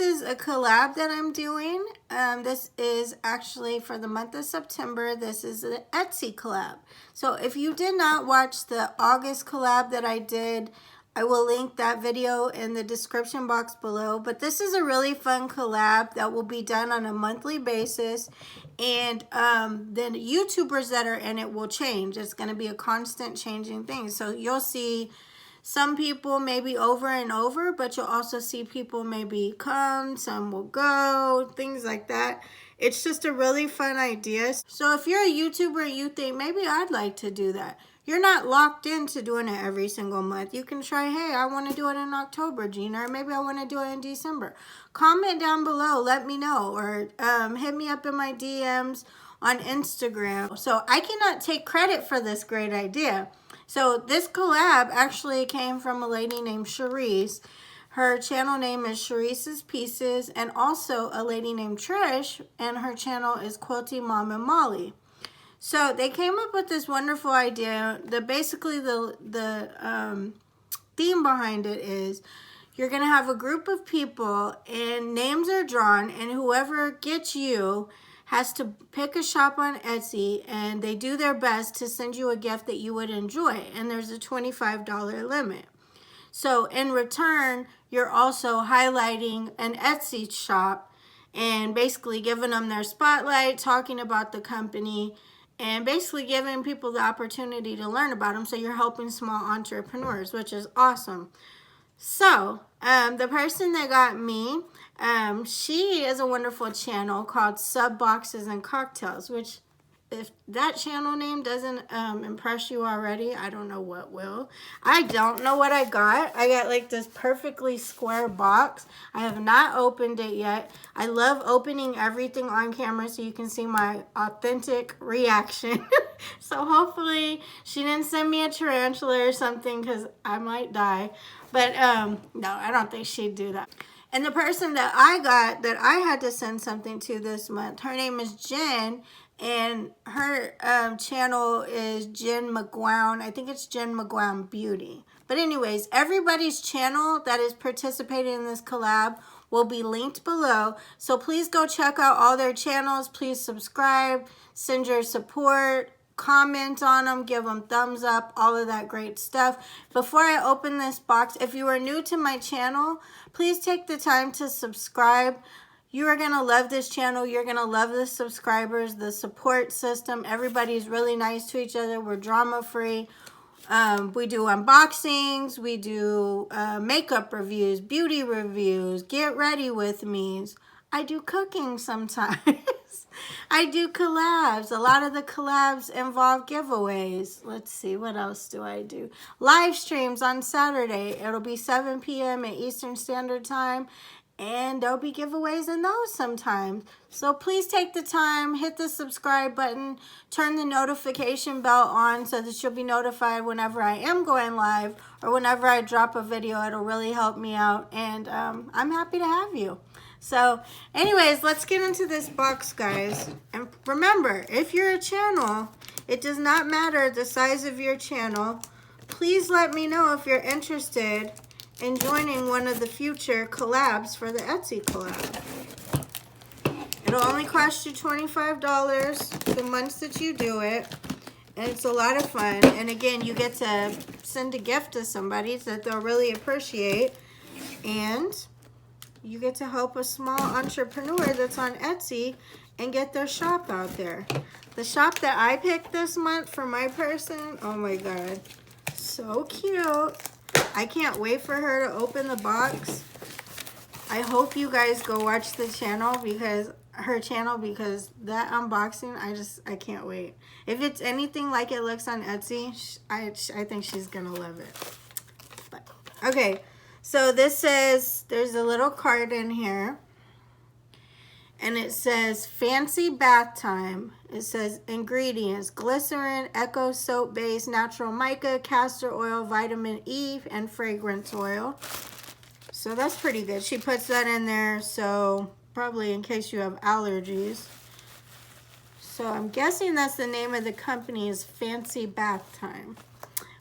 is a collab that I'm doing. This is actually for the month of September. This is an Etsy collab. So if you did not watch the August collab that I did, I will link that video in the description box below. But this is a really fun collab that will be done on a monthly basis. And then YouTubers that are in it will change. It's going to be a constant changing thing. So you'll see some people maybe over and over, but you'll also see people maybe come, some will go, things like that. It's just a really fun idea. So if you're a YouTuber and you think maybe I'd like to do that, you're not locked into doing it every single month. You can try, hey, I want to do it in October, Gina, or maybe I want to do it in December. Comment down below, let me know, or hit me up in my DMs on Instagram. So I cannot take credit for this great idea. So this collab actually came from a lady named Cherice. Her channel name is Cherice's Pieces, and also a lady named Trish, and her channel is QuiltyMom Molly. So they came up with this wonderful idea. Basically the theme behind it is you're going to have a group of people and names are drawn, and whoever gets you has to pick a shop on Etsy, and they do their best to send you a gift that you would enjoy, and there's a $25 limit. So in return, you're also highlighting an Etsy shop and basically giving them their spotlight, talking about the company, and basically giving people the opportunity to learn about them. So you're helping small entrepreneurs, which is awesome. So the person that got me, she is a wonderful channel called Subboxes Cocktails, which if that channel name doesn't impress you already, I don't know what will. I don't know what I got. I got like this perfectly square box. I have not opened it yet. I love opening everything on camera so you can see my authentic reaction. So hopefully she didn't send me a tarantula or something, because I might die. But no, I don't think she'd do that. And the person that I got that I had to send something to this month, her name is Jen, and her channel is McQuown. I think it's McQuown Beauty. But anyways, everybody's channel that is participating in this collab will be linked below. So please go check out all their channels. Please subscribe, send your support, comment on them, give them thumbs up, all of that great stuff. Before I open this box, if you are new to my channel, please take the time to subscribe. You are going to love this channel. You're going to love the subscribers, the support system. Everybody's really nice to each other. We're drama-free. We do unboxings. We do makeup reviews, beauty reviews, get ready with me's. I do cooking sometimes. I do collabs. A lot of the collabs involve giveaways. Let's see, what else do I do? Live streams on Saturday. It'll be 7 p.m. at Eastern Standard Time. And there'll be giveaways in those sometimes. So please take the time, hit the subscribe button, turn the notification bell on so that you'll be notified whenever I am going live or whenever I drop a video. It'll really help me out. And I'm happy to have you. So anyways, let's get into this box, guys. And remember, if you're a channel, it does not matter the size of your channel. Please let me know if you're interested in joining one of the future collabs for the Etsy collab. It'll only cost you $25 the months that you do it. And it's a lot of fun. And again, you get to send a gift to somebody that they'll really appreciate. And you get to help a small entrepreneur that's on Etsy and get their shop out there. The shop that I picked this month for my person, oh my God, so cute. I can't wait for her to open the box. I hope you guys go watch the channel, because that unboxing, I can't wait. If it's anything like it looks on Etsy, I think she's gonna love it. But, okay. So this says, there's a little card in here, and it says fancy bath time. It says ingredients: glycerin, eco soap base, natural mica, castor oil, vitamin E, and fragrance oil. So that's pretty good. She puts that in there, so probably in case you have allergies. So I'm guessing that's the name of the company, is Fancy Bath Time,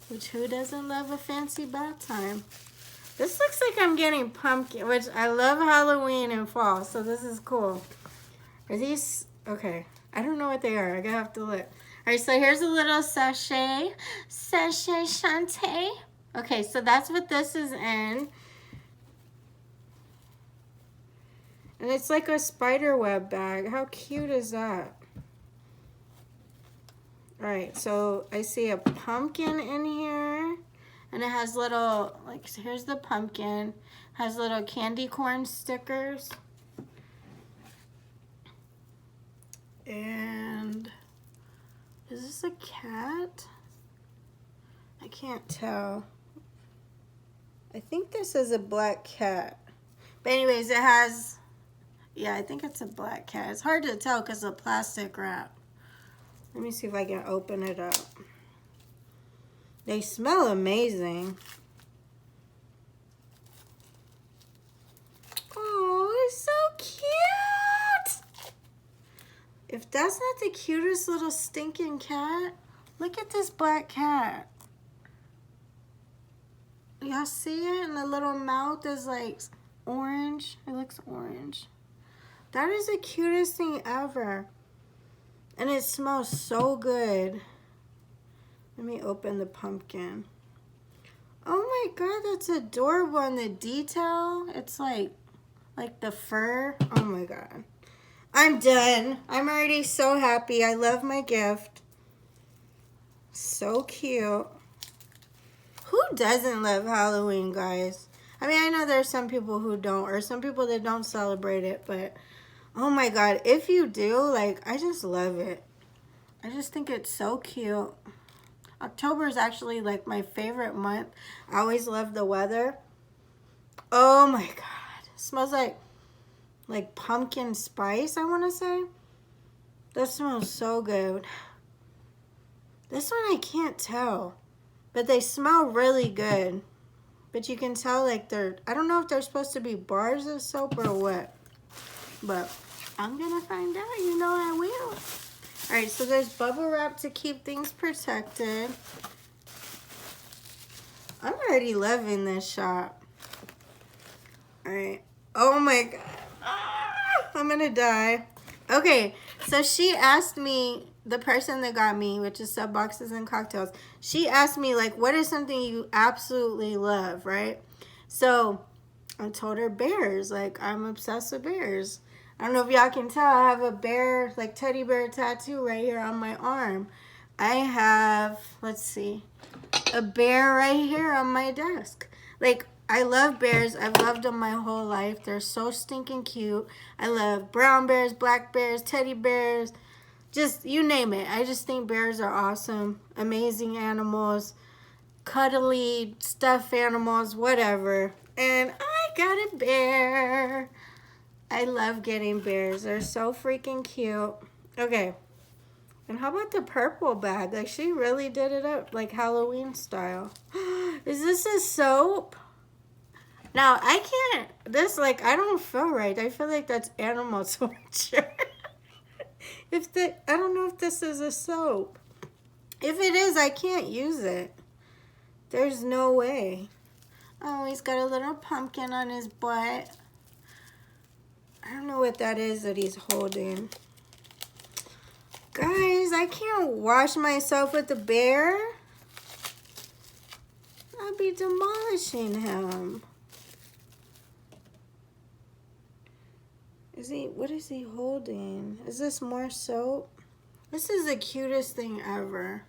which who doesn't love a fancy bath time? This looks like I'm getting pumpkin, which I love Halloween and fall, so this is cool. Are these, okay, I don't know what they are. I gotta have to look. All right, so here's a little sachet shante. Okay, so that's what this is in. And it's like a spider web bag. How cute is that? All right, so I see a pumpkin in here. And it has little, like, so here's the pumpkin. Has little candy corn stickers. And is this a cat? I can't tell. I think this is a black cat. But anyways, it has, yeah, I think it's a black cat. It's hard to tell because of plastic wrap. Let me see if I can open it up. They smell amazing. Oh, it's so cute. If that's not the cutest little stinking cat, look at this black cat. Y'all see it? And the little mouth is like orange. It looks orange. That is the cutest thing ever. And it smells so good. Let me open the pumpkin. Oh my god, that's adorable. And the detail, it's like the fur. Oh my god. I'm done. I'm already so happy. I love my gift. So cute. Who doesn't love Halloween, guys? I mean, I know there's some people who don't, or some people that don't celebrate it, but oh my god, if you do, like, I just love it. I just think it's so cute. October is actually like my favorite month. I always love the weather. Oh my god. It smells like pumpkin spice, I want to say. That smells so good. This one I can't tell. But they smell really good. But you can tell like they're, I don't know if they're supposed to be bars of soap or what. But I'm going to find out. You know I will. All right, so there's bubble wrap to keep things protected. I'm already loving this shop. All right. Oh my god. I'm gonna die. Okay, so she asked me, the person that got me, which is Subboxes and Cocktails, she asked me, like, what is something you absolutely love, right? So I told her bears. Like, I'm obsessed with bears. I don't know if y'all can tell, I have a bear, like teddy bear tattoo right here on my arm. I have, let's see, a bear right here on my desk. Like, I love bears. I've loved them my whole life. They're so stinking cute. I love brown bears, black bears, teddy bears, just you name it. I just think bears are awesome, amazing animals, cuddly stuffed animals, whatever. And I got a bear. I love getting bears. They're so freaking cute. Okay. And how about the purple bag? Like, she really did it up, like Halloween style. Is this a soap? Now, I can't, this, like, I don't feel right. I feel like that's animal torture. I don't know if this is a soap. If it is, I can't use it. There's no way. Oh, he's got a little pumpkin on his butt. I don't know what that is that he's holding. Guys, I can't wash myself with the bear. I'll be demolishing him. What is he holding? Is this more soap? This is the cutest thing ever.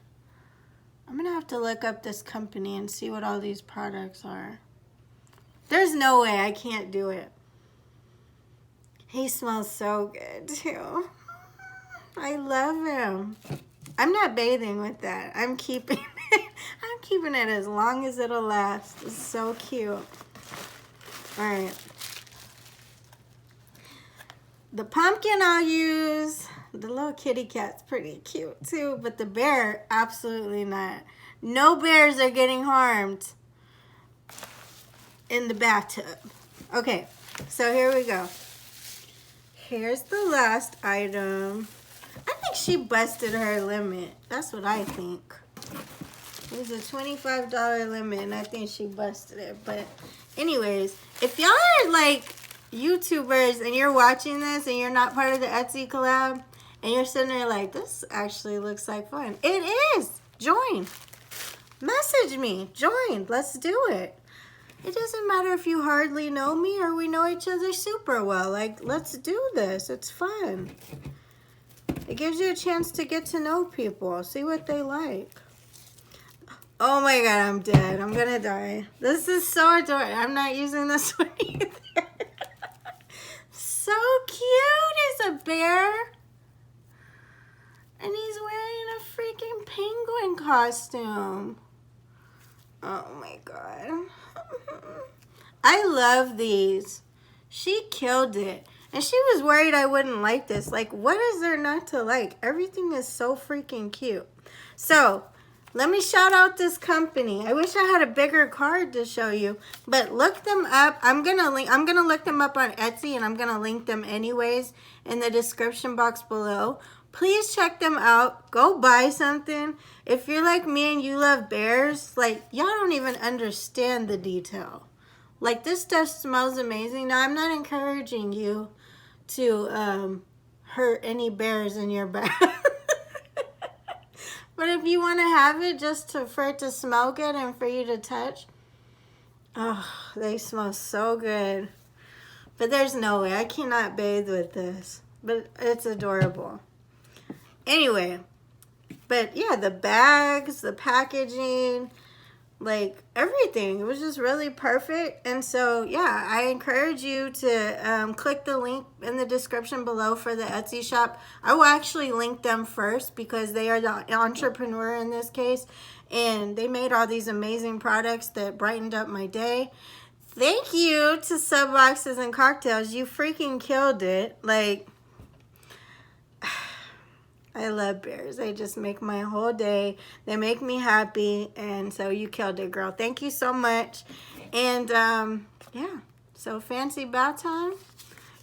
I'm gonna have to look up this company and see what all these products are. There's no way, I can't do it. He smells so good too. I love him. I'm not bathing with that. I'm keeping it. I'm keeping it as long as it'll last. It's so cute. All right. The pumpkin I'll use. The little kitty cat's pretty cute too, but the bear, absolutely not. No bears are getting harmed in the bathtub. Okay, so here we go. Here's the last item. I think she busted her limit. That's what I think. There's a $25 limit, and I think she busted it. But anyways, if y'all are like YouTubers and you're watching this and you're not part of the Etsy collab, and you're sitting there like, this actually looks like fun. It is. Join. Message me. Join. Let's do it. It doesn't matter if you hardly know me or we know each other super well. Like, let's do this. It's fun. It gives you a chance to get to know people. See what they like. Oh my God, I'm dead. I'm gonna die. This is so adorable. I'm not using this one either. So cute. He's a bear. And he's wearing a freaking penguin costume. Oh my God. I love these. She killed it. And she was worried I wouldn't like this. Like, what is there not to like? Everything is so freaking cute. So, let me shout out this company. I wish I had a bigger card to show you, but look them up. I'm gonna look them up on Etsy, and I'm gonna link them anyways in the description box below. Please check them out. Go buy something. If you're like me and you love bears, like, y'all don't even understand the detail. Like, this stuff smells amazing. Now, I'm not encouraging you to hurt any bears in your bath. But if you want to have it just for it to smell good and for you to touch, oh, they smell so good. But there's no way. I cannot bathe with this. But it's adorable. Anyway, but yeah, the bags, the packaging, like everything. It was just really perfect. And so, yeah, I encourage you to click the link in the description below for the Etsy shop. I will actually link them first because they are the entrepreneur in this case. And they made all these amazing products that brightened up my day. Thank you to Subboxes and Cocktails. You freaking killed it. Like, I love bears. They just make my whole day. They make me happy. And so you killed it, girl. Thank you so much. And yeah, so fancy bath time.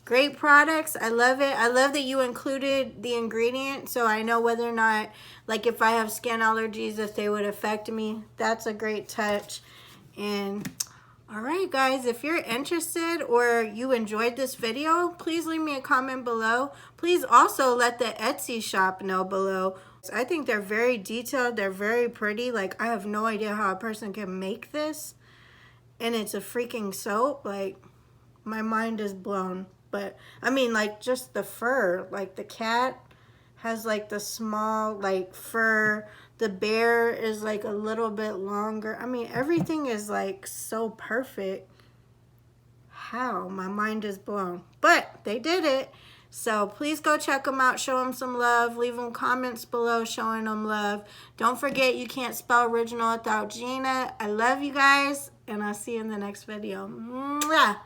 Great products. I love it. I love that you included the ingredient so I know whether or not, like if I have skin allergies, if they would affect me. That's a great touch. And all right, guys, if you're interested or you enjoyed this video, please leave me a comment below. Please also let the Etsy shop know below. I think they're very detailed. They're very pretty. Like, I have no idea how a person can make this. And it's a freaking soap. Like, my mind is blown. But, I mean, like, just the fur. Like, the cat has, like, the small, like, fur. The bear is like a little bit longer. I mean, everything is like so perfect. How? My mind is blown. But they did it. So please go check them out. Show them some love. Leave them comments below showing them love. Don't forget, you can't spell original without Gina. I love you guys. And I'll see you in the next video. Mwah!